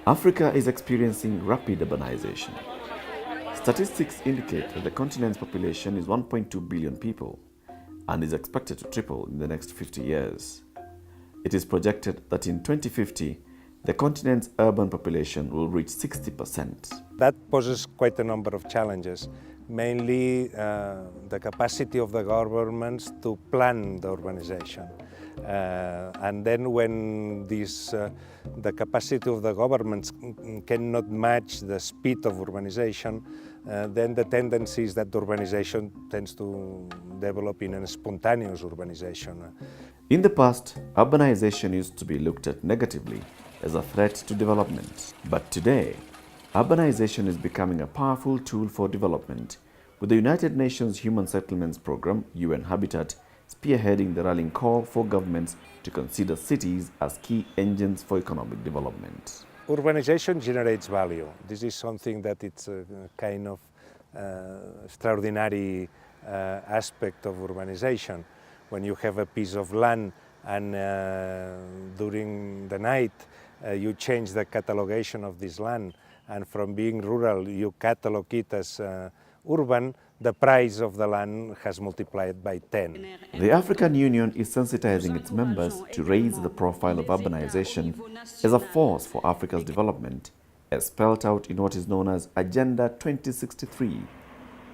Africa is experiencing rapid urbanization. Statistics indicate that the continent's population is 1.2 billion people and is expected to triple in the next 50 years. It is projected that in 2050, the continent's urban population will reach 60%. That poses quite a number of challenges, mainly the capacity of the governments to plan the urbanization. And then when the capacity of the governments cannot match the speed of urbanization, then the tendency is that urbanization tends to develop in a spontaneous urbanization. In the past, urbanization used to be looked at negatively as a threat to development. But today, urbanization is becoming a powerful tool for development, with the United Nations Human Settlements Programme, UN Habitat, spearheading the rallying call for governments to consider cities as key engines for economic development. Urbanization generates value. This is something that it's a kind of extraordinary aspect of urbanization. When you have a piece of land and during the night you change the catalogation of this land, and from being rural you catalog it as urban, the price of the land has multiplied by 10. The African Union is sensitizing its members to raise the profile of urbanization as a force for Africa's development, as spelled out in what is known as Agenda 2063,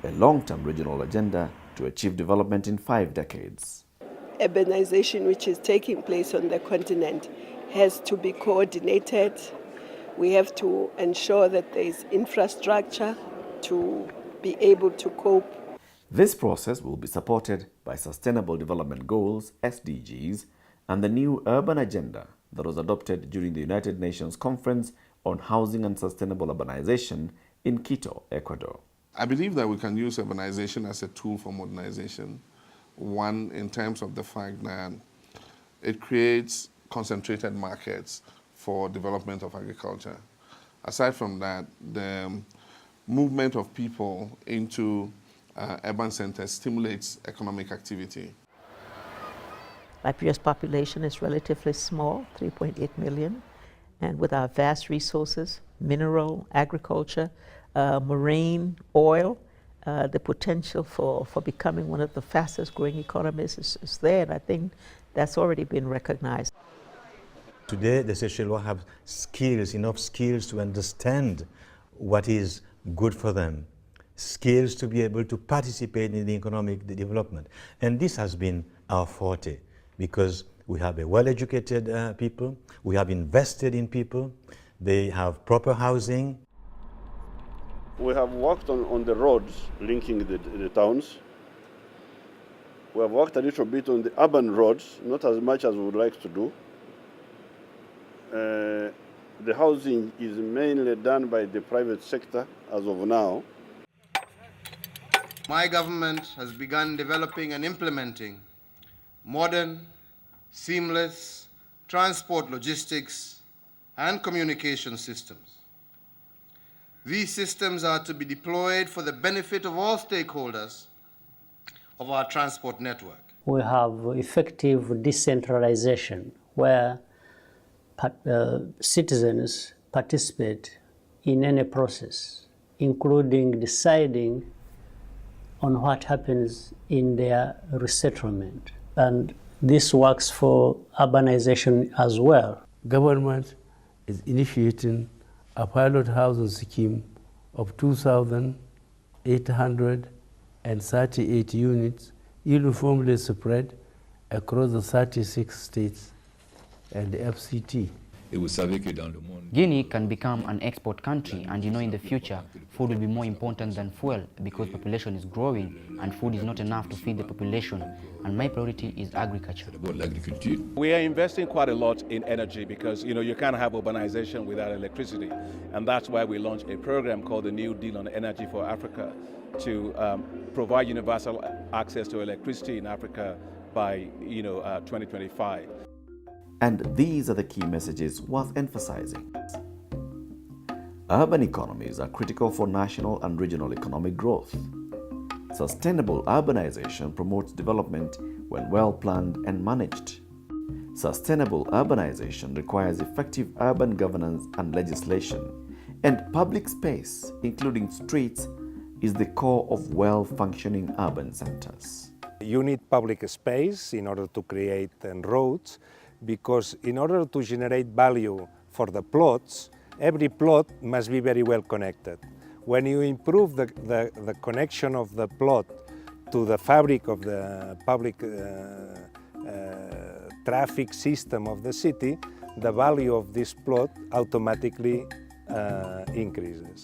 a long-term regional agenda to achieve development in 5 decades. Urbanization which is taking place on the continent has to be coordinated. We have to ensure that there is infrastructure to be able to cope. This process will be supported by Sustainable Development Goals, SDGs, and the new Urban Agenda that was adopted during the United Nations Conference on Housing and Sustainable Urbanization in Quito, Ecuador. I believe that we can use urbanization as a tool for modernization. One, in terms of the fact that it creates concentrated markets for development of agriculture. Aside from that, the movement of people into urban centers stimulates economic activity. Liberia's population is relatively small, 3.8 million, and with our vast resources, mineral, agriculture, marine, oil, the potential for becoming one of the fastest growing economies is there, and I think that's already been recognized. Today, the Seychellois have skills, enough skills to understand what is good for them, skills to be able to participate in the economic development. And this has been our forte, because we have a well-educated people, we have invested in people, they have proper housing. We have worked on the roads linking the towns. We have worked a little bit on the urban roads, not as much as we would like to do. The housing is mainly done by the private sector as of now. My government has begun developing and implementing modern, seamless transport logistics and communication systems. These systems are to be deployed for the benefit of all stakeholders of our transport network. We have effective decentralization where citizens participate in any process, including deciding on what happens in their resettlement. And this works for urbanization as well. Government is initiating a pilot housing scheme of 2,838 units uniformly spread across the 36 states and the FCT. Guinea can become an export country, and in the future food will be more important than fuel, because population is growing and food is not enough to feed the population, and my priority is agriculture. We are investing quite a lot in energy because you can't have urbanization without electricity, and that's why we launched a program called the New Deal on Energy for Africa to provide universal access to electricity in Africa by 2025. And these are the key messages worth emphasizing. Urban economies are critical for national and regional economic growth. Sustainable urbanization promotes development when well planned and managed. Sustainable urbanization requires effective urban governance and legislation, and public space, including streets, is the core of well-functioning urban centers. You need public space in order to create roads, because in order to generate value for the plots, every plot must be very well connected. When you improve the connection of the plot to the fabric of the public traffic system of the city, the value of this plot automatically increases.